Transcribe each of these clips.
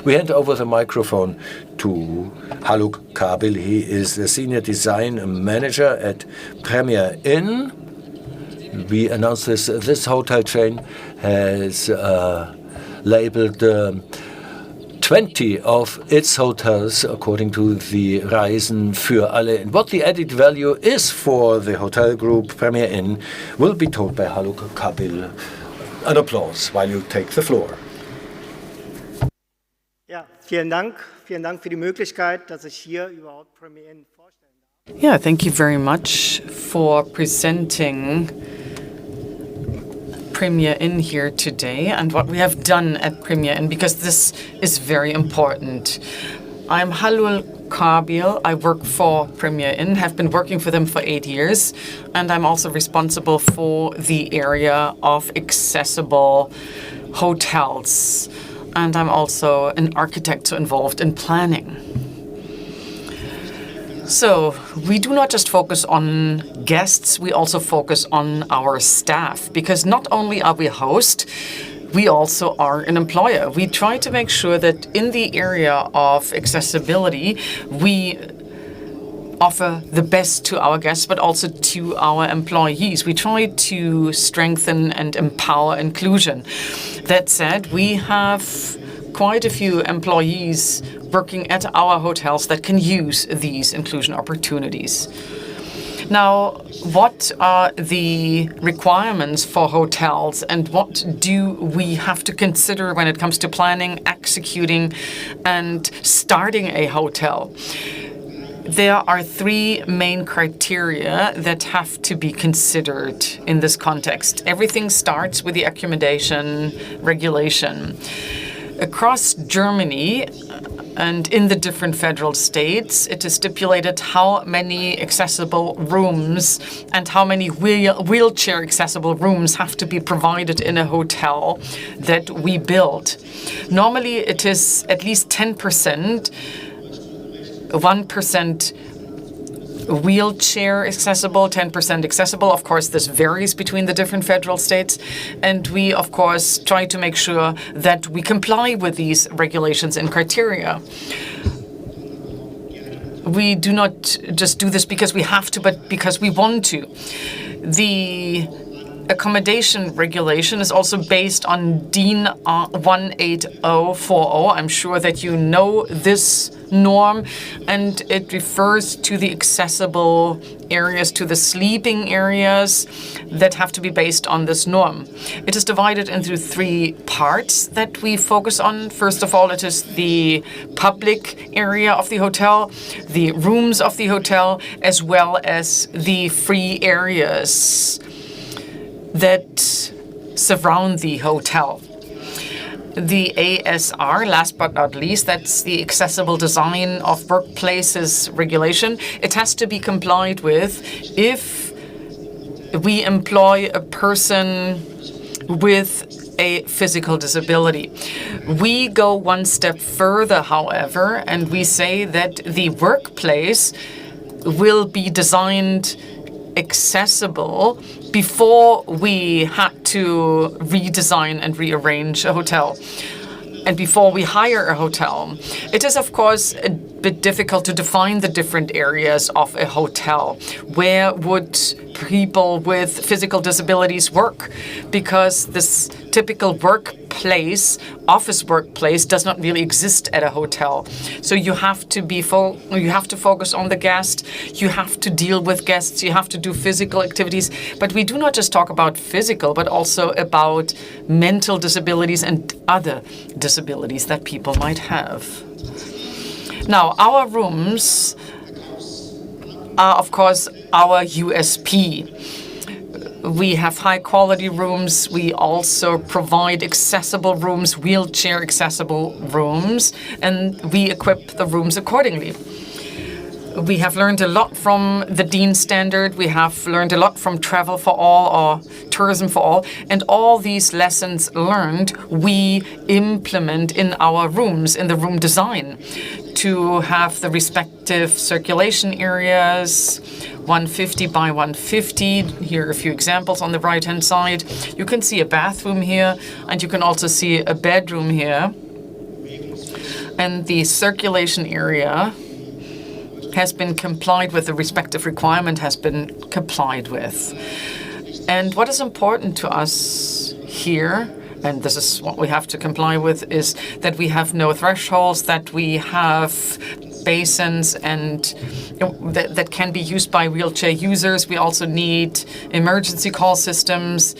We hand over the microphone to Haluk Kabil. He is the Senior Design Manager at Premier Inn. We announced this hotel chain has labeled 20 of its hotels according to the Reisen für alle. And what the added value is for the hotel group Premier Inn will be told by Haluk Kabil. An applause while you take the floor. Ja, vielen Dank für die Möglichkeit, dass ich hier überhaupt Premier Inn vorstellen darf. Yeah, thank you very much for presenting Premier Inn here today and what we have done at Premier Inn, because this is very important. I'm Haluk Kabil. I work for Premier Inn, have been working for them for 8 years, and I'm also responsible for the area of accessible hotels. And I'm also an architect, so involved in planning. So we do not just focus on guests, we also focus on our staff, because not only are we a host, we also are an employer. We try to make sure that in the area of accessibility, we offer the best to our guests, but also to our employees. We try to strengthen and empower inclusion. That said, we have quite a few employees working at our hotels that can use these inclusion opportunities. Now, what are the requirements for hotels and what do we have to consider when it comes to planning, executing, and starting a hotel? There are 3 main criteria that have to be considered in this context. Everything starts with the accommodation regulation. Across Germany and in the different federal states, it is stipulated how many accessible rooms and how many wheelchair accessible rooms have to be provided in a hotel that we build. Normally, it is at least 10%, 1% wheelchair accessible, 10% accessible. Of course, this varies between the different federal states. And we, of course, try to make sure that we comply with these regulations and criteria. We do not just do this because we have to, but because we want to. The accommodation regulation is also based on DIN 18040. I'm sure that you know this norm, and it refers to the accessible areas, to the sleeping areas that have to be based on this norm. It is divided into 3 parts that we focus on. First of all, it is the public area of the hotel, the rooms of the hotel, as well as the free areas that surround the hotel. The ASR, last but not least, that's the Accessible Design of Workplaces regulation. It has to be complied with if we employ a person with a physical disability. We go one step further, however, and we say that the workplace will be designed accessible before we had to redesign and rearrange a hotel and before we hire a hotel. It is, of course, a bit difficult to define the different areas of a hotel. Where would people with physical disabilities work? Because this typical workplace, office workplace, does not really exist at a hotel. So you have to focus on the guest. You have to deal with guests. You have to do physical activities. But we do not just talk about physical, but also about mental disabilities and other disabilities that people might have. Now, our rooms are, of course, our USP. We have high-quality rooms. We also provide accessible rooms, wheelchair accessible rooms, and we equip the rooms accordingly. We have learned a lot from the DIN standard. We have learned a lot from Travel for All or Tourism for All. And all these lessons learned, we implement in our rooms, in the room design, to have the respective circulation areas, 150 by 150. Here are a few examples on the right-hand side. You can see a bathroom here, and you can also see a bedroom here. and the circulation area has been complied with, the respective requirement has been complied with. And what is important to us here, and this is what we have to comply with, is that we have no thresholds, that we have basins and that can be used by wheelchair users. We also need emergency call systems.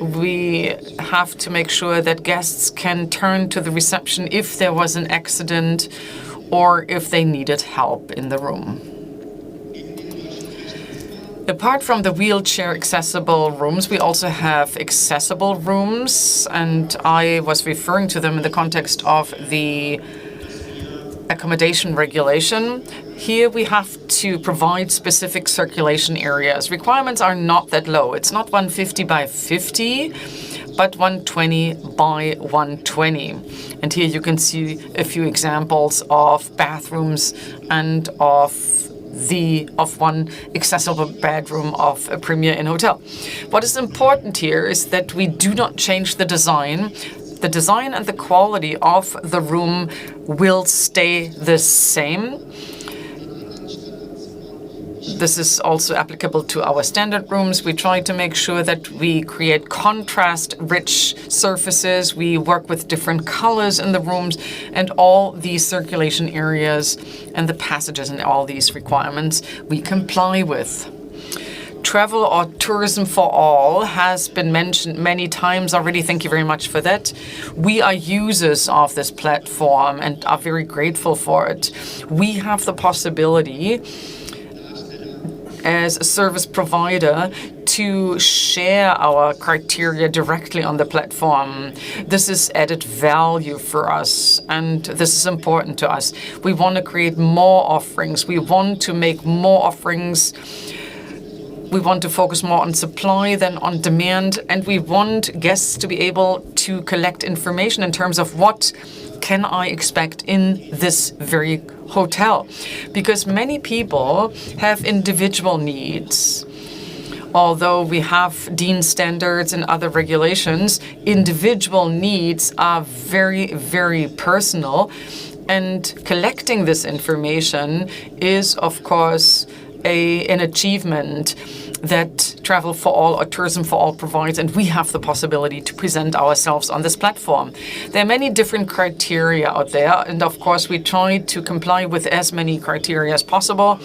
We have to make sure that guests can turn to the reception if there was an accident or if they needed help in the room. Apart from the wheelchair accessible rooms, we also have accessible rooms, and I was referring to them in the context of the accommodation regulation. Here we have to provide specific circulation areas. Requirements are not that low. It's not 150 by 50, but 120 by 120. And here you can see a few examples of bathrooms and of one accessible bedroom of a Premier Inn hotel. What is important here is that we do not change the design. The design and the quality of the room will stay the same. This is also applicable to our standard rooms. We try to make sure that we create contrast-rich surfaces. We work with different colors in the rooms, and all these circulation areas and the passages and all these requirements we comply with. Travel or tourism for all has been mentioned many times already. Thank you very much for that. We are users of this platform and are very grateful for it. We have the possibility as a service provider to share our criteria directly on the platform. This is added value for us, and this is important to us. We want to create more offerings. We want to make more offerings. We want to focus more on supply than on demand, and we want guests to be able to collect information in terms of what can I expect in this very hotel. Because many people have individual needs. Although we have DIN standards and other regulations, individual needs are very, very personal. And collecting this information is, of course, an achievement that Travel for All or Tourism for All provides, and we have the possibility to present ourselves on this platform. There are many different criteria out there, and of course we try to comply with as many criteria as possible.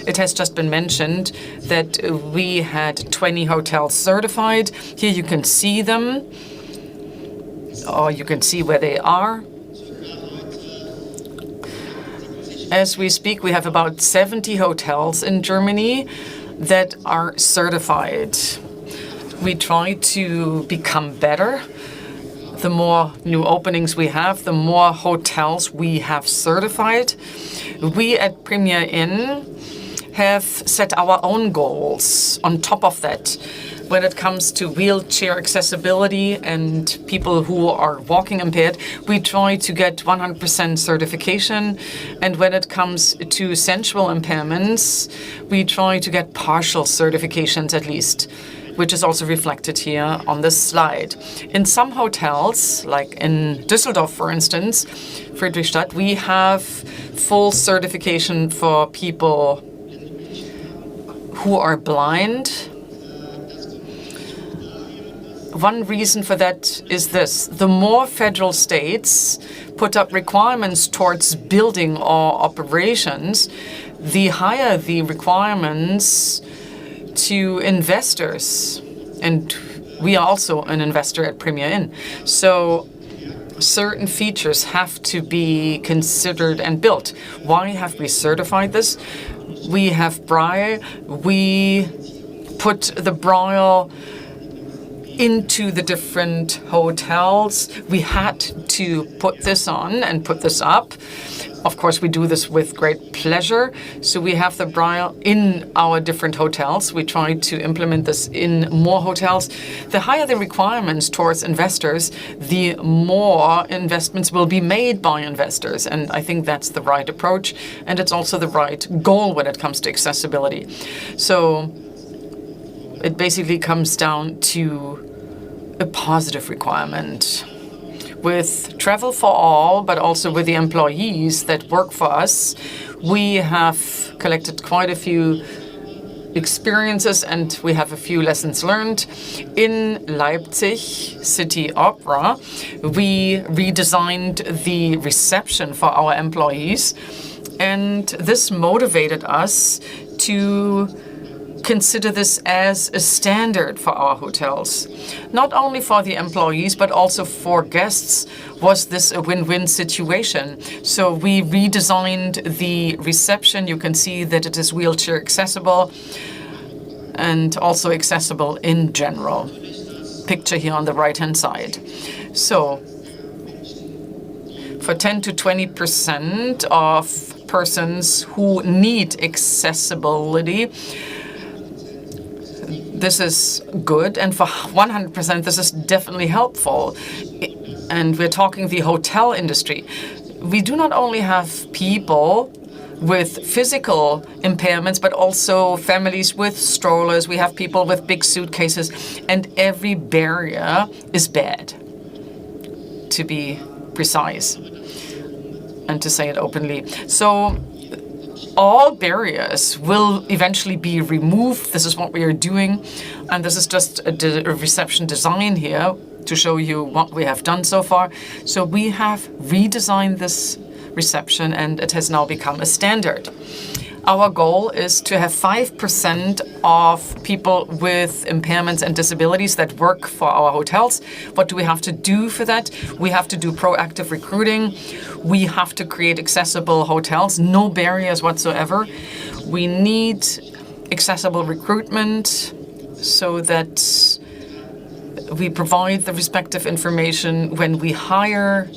It has just been mentioned that we had 20 hotels certified. Here you can see them, or you can see where they are. As we speak, we have about 70 hotels in Germany that are certified. We try to become better. The more new openings we have, the more hotels we have certified. We at Premier Inn have set our own goals on top of that. When it comes to wheelchair accessibility and people who are walking impaired, we try to get 100% certification. And when it comes to sensual impairments, we try to get partial certifications at least, which is also reflected here on this slide. In some hotels, like in Düsseldorf, for instance, Friedrichstadt, we have full certification for people who are blind. One reason for that is this: the more federal states put up requirements towards building or operations, the higher the requirements to investors. And we are also an investor at Premier Inn. So certain features have to be considered and built. Why have we certified this? We have Braille. We put the Braille into the different hotels. We had to put this on and put this up. Of course, we do this with great pleasure. So we have the Braille in our different hotels. We try to implement this in more hotels. The higher the requirements towards investors, the more investments will be made by investors. And I think that's the right approach. And it's also the right goal when it comes to accessibility. So it basically comes down to a positive requirement. with Travel for All, but also with the employees that work for us, we have collected quite a few experiences and we have a few lessons learned. In Leipzig City Opera, we redesigned the reception for our employees, and this motivated us to consider this as a standard for our hotels. Not only for the employees, but also for guests was this a win-win situation. So we redesigned the reception. You can see that it is wheelchair accessible and also accessible in general. Picture here on the right-hand side. So for 10 to 20% of persons who need accessibility, this is good, and for 100%, this is definitely helpful. And we're talking the hotel industry. We do not only have people with physical impairments, but also families with strollers. We have people with big suitcases, and every barrier is bad, to be precise, and to say it openly. So all barriers will eventually be removed. This is what we are doing. And this is just a reception design here to show you what we have done so far. So we have redesigned this reception and it has now become a standard. Our goal is to have 5% of people with impairments and disabilities that work for our hotels. What do we have to do for that? We have to do proactive recruiting. We have to create accessible hotels, no barriers whatsoever. We need accessible recruitment so that we provide the respective information when we hire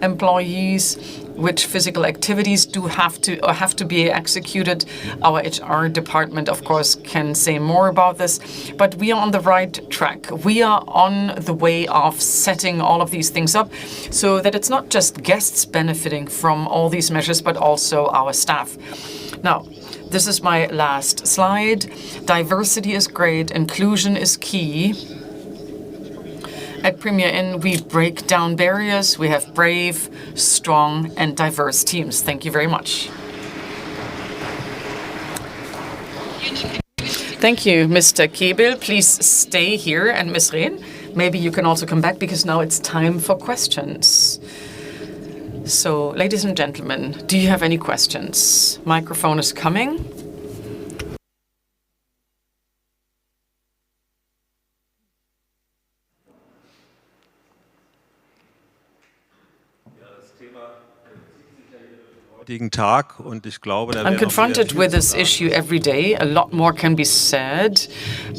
employees, which physical activities have to be executed. Our HR department, of course, can say more about this, but we are on the right track. We are on the way of setting all of these things up so that it's not just guests benefiting from all these measures, but also our staff. Now, this is my last slide. Diversity is great, inclusion is key. At Premier Inn, we break down barriers. We have brave, strong, and diverse teams. Thank you very much. Thank you, Mr. Kabil. Please stay here, and Ms. Rehn, maybe you can also come back because now it's time for questions. So, ladies and gentlemen, do you have any questions? Microphone is coming. I'm confronted with this issue every day. A lot more can be said,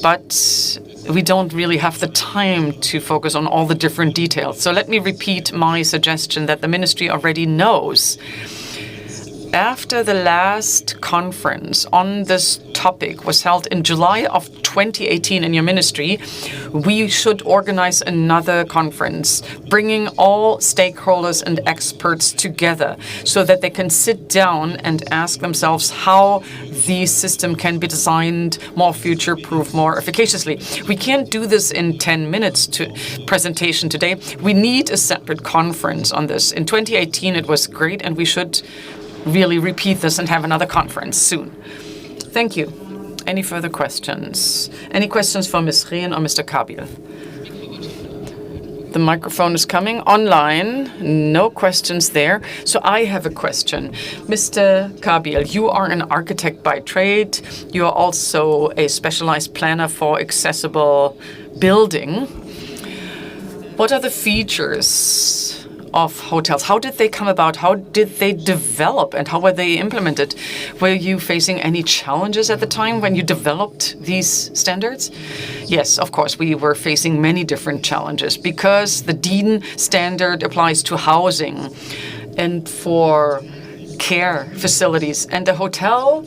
but we don't really have the time to focus on all the different details. So let me repeat my suggestion that the ministry already knows. After the last conference on this topic was held in July of 2018 in your ministry, we should organize another conference, bringing all stakeholders and experts together so that they can sit down and ask themselves how the system can be designed more future-proof, more efficaciously. We can't do this in 10 minutes to presentation today. We need a separate conference on this. In 2018, it was great, and we should really repeat this and have another conference soon. Thank you. Any further questions? Any questions for Ms. Rehn or Mr. Kabil? The microphone is coming online. No questions there. So I have a question. Mr. Kabil, you are an architect by trade. You are also a specialized planner for accessible building. What are the features of hotels? How did they come about? How did they develop and how were they implemented? Were you facing any challenges at the time when you developed these standards? Yes, of course, we were facing many different challenges because the DIN standard applies to housing and for care facilities, and the hotel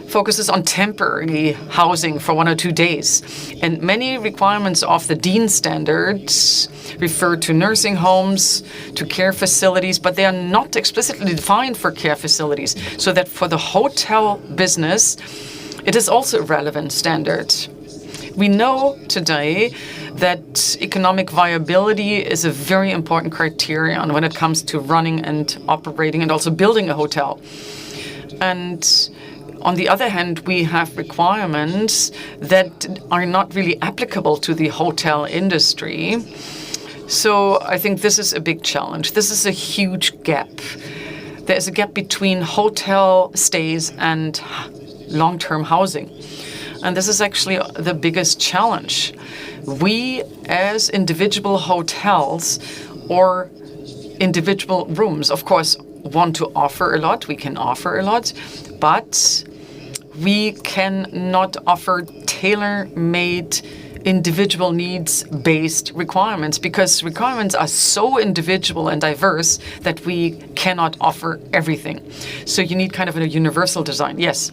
focuses on temporary housing for 1 or 2 days. And many requirements of the DIN standards refer to nursing homes, to care facilities, but they are not explicitly defined for care facilities. So that for the hotel business, it is also a relevant standard. We know today that economic viability is a very important criterion when it comes to running and operating and also building a hotel. And on the other hand, we have requirements that are not really applicable to the hotel industry. So I think this is a big challenge. This is a huge gap. There is a gap between hotel stays and long-term housing. And this is actually the biggest challenge. We, as individual hotels or individual rooms, of course, want to offer a lot. We can offer a lot, but we cannot offer tailor-made individual needs-based requirements because requirements are so individual and diverse that we cannot offer everything. So you need kind of a universal design. Yes,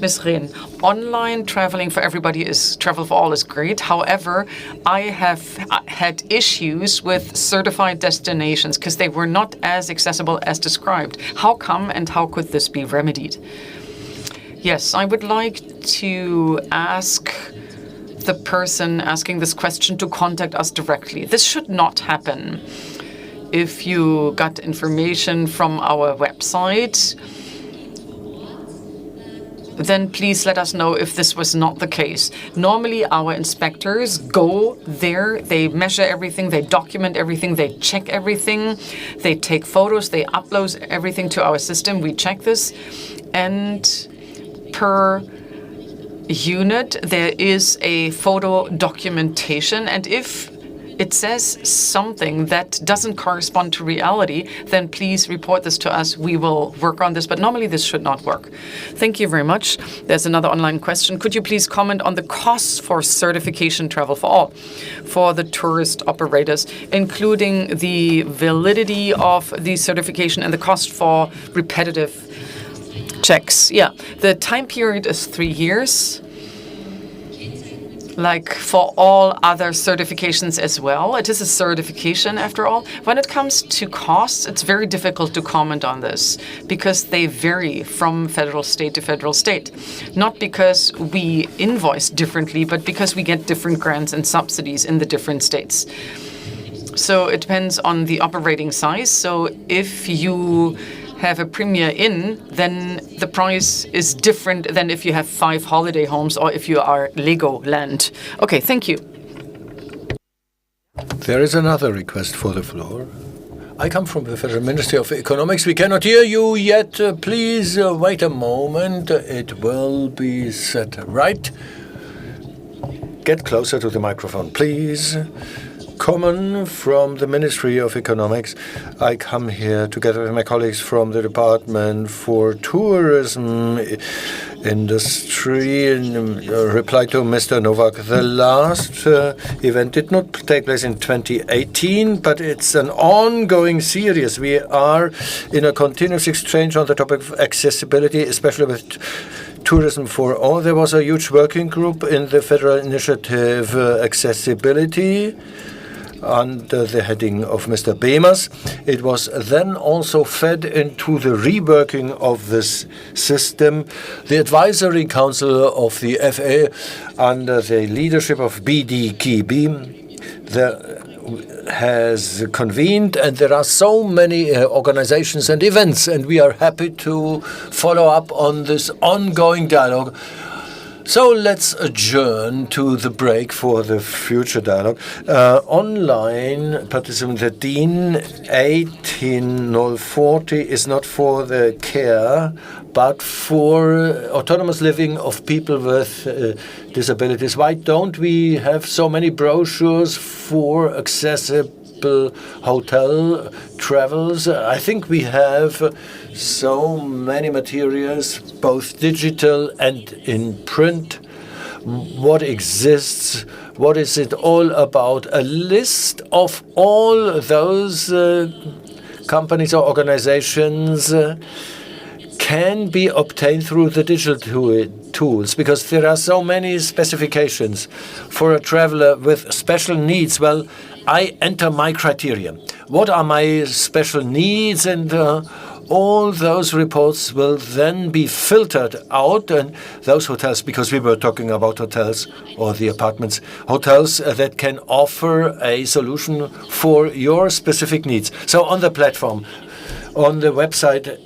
Ms. Rehn, online traveling for everybody is, travel for all is great. However, I have had issues with certified destinations because they were not as accessible as described. How come and how could this be remedied? Yes, I would like to ask the person asking this question to contact us directly. This should not happen. If you got information from our website, then please let us know if this was not the case. Normally, our inspectors go there, they measure everything, they document everything, they check everything, they take photos, they upload everything to our system, we check this, and per unit there is a photo documentation, and if it says something that doesn't correspond to reality, then please report this to us. We will work on this, but normally this should not work. Thank you very much. There's another online question. Could you please comment on the costs for certification travel for all, for the tourist operators, including the validity of the certification and the cost for repetitive checks? Yeah, the time period is 3 years. Like for all other certifications as well. It is a certification after all. When it comes to costs, it's very difficult to comment on this because they vary from federal state to federal state. Not because we invoice differently, but because we get different grants and subsidies in the different states. So it depends on the operating size. So if you have a Premier Inn, then the price is different than if you have 5 holiday homes or if you are Legoland. Okay, thank you. There is another request for the floor. I come from the Federal Ministry of Economics. We cannot hear you yet. Please wait a moment. It will be set right. Get closer to the microphone, please. Common from the Ministry of Economics. I come here together with my colleagues from the Department for Tourism Industry in reply to Mr. Nowak. The last event did not take place in 2018, but it's an ongoing series. We are in a continuous exchange on the topic of accessibility, especially with Tourism for All. There was a huge working group in the federal initiative Accessibility under the heading of Mr. Bemers. It was then also fed into the reworking of this system. The Advisory Council of the FA, under the leadership of BDKB, has convened, and there are so many organizations and events, and we are happy to follow up on this ongoing dialogue. So let's adjourn to the break for the future dialogue. Online participant, the DIN 18040 is not for the care, but for autonomous living of people with disabilities. Why don't we have so many brochures for accessible hotel travels? I think we have so many materials, both digital and in print. What exists? What is it all about? A list of all those companies or organizations can be obtained through the digital tools, because there are so many specifications for a traveler with special needs. Well, I enter my criteria. What are my special needs, and all those reports will then be filtered out, and those hotels, because we were talking about hotels or the apartments, hotels that can offer a solution for your specific needs. So on the platform, on the website,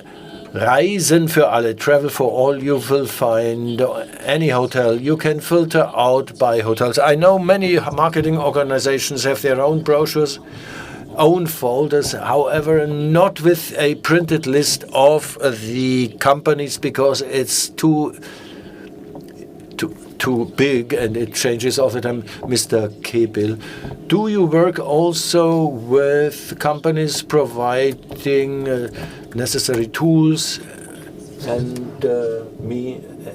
Reisen für alle, travel for all, you will find any hotel. You can filter out by hotels. I know many marketing organizations have their own brochures, own folders, however, not with a printed list of the companies because it's too big and it changes all the time. Mr. Kabil, do you work also with companies providing necessary tools and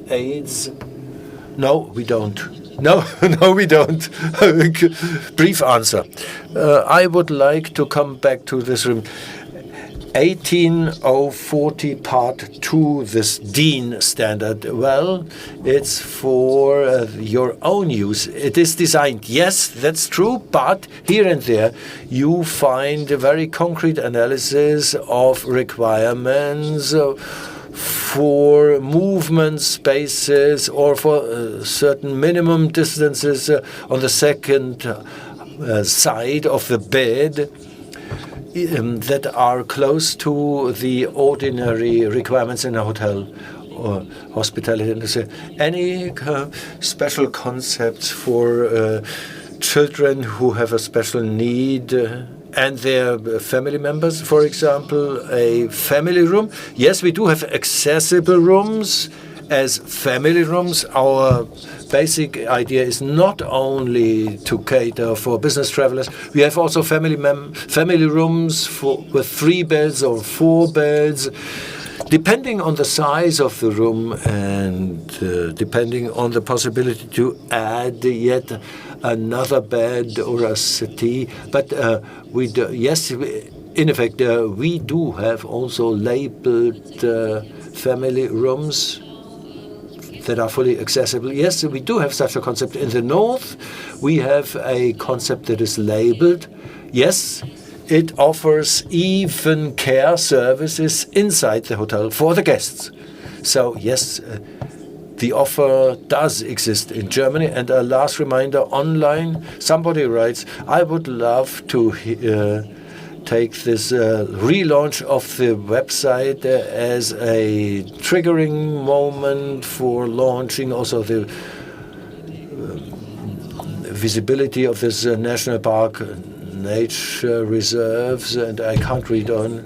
aids? No, we don't. No, we don't. Brief answer. I would like to come back to this room. 18040 Part 2, this DIN standard. Well, it's for your own use. It is designed. Yes, that's true, but here and there you find a very concrete analysis of requirements for movement spaces or for certain minimum distances on the second side of the bed that are close to the ordinary requirements in a hotel or hospitality industry. Any special concepts for children who have a special need and their family members, for example, a family room? Yes, we do have accessible rooms as family rooms. Our basic idea is not only to cater for business travelers. We have also family rooms with 3 beds or 4 beds, depending on the size of the room and depending on the possibility to add yet another bed or a settee. But in effect, we do have also labeled family rooms that are fully accessible. Yes, we do have such a concept. In the north, we have a concept that is labeled. Yes, it offers even care services inside the hotel for the guests. So yes, the offer does exist in Germany. And a last reminder, online, somebody writes, I would love to take this relaunch of the website as a triggering moment for launching also the visibility of this national park, nature reserves, and I can't read on.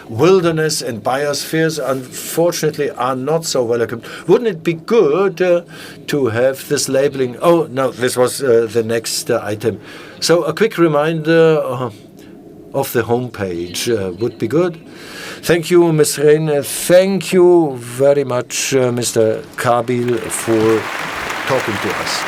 Wilderness and biospheres, unfortunately, are not so well equipped. Wouldn't it be good to have this labeling? Oh, no, this was the next item. So a quick reminder of the homepage would be good. Thank you, Ms. Rehn. Thank you very much, Mr. Kabil, for talking to us.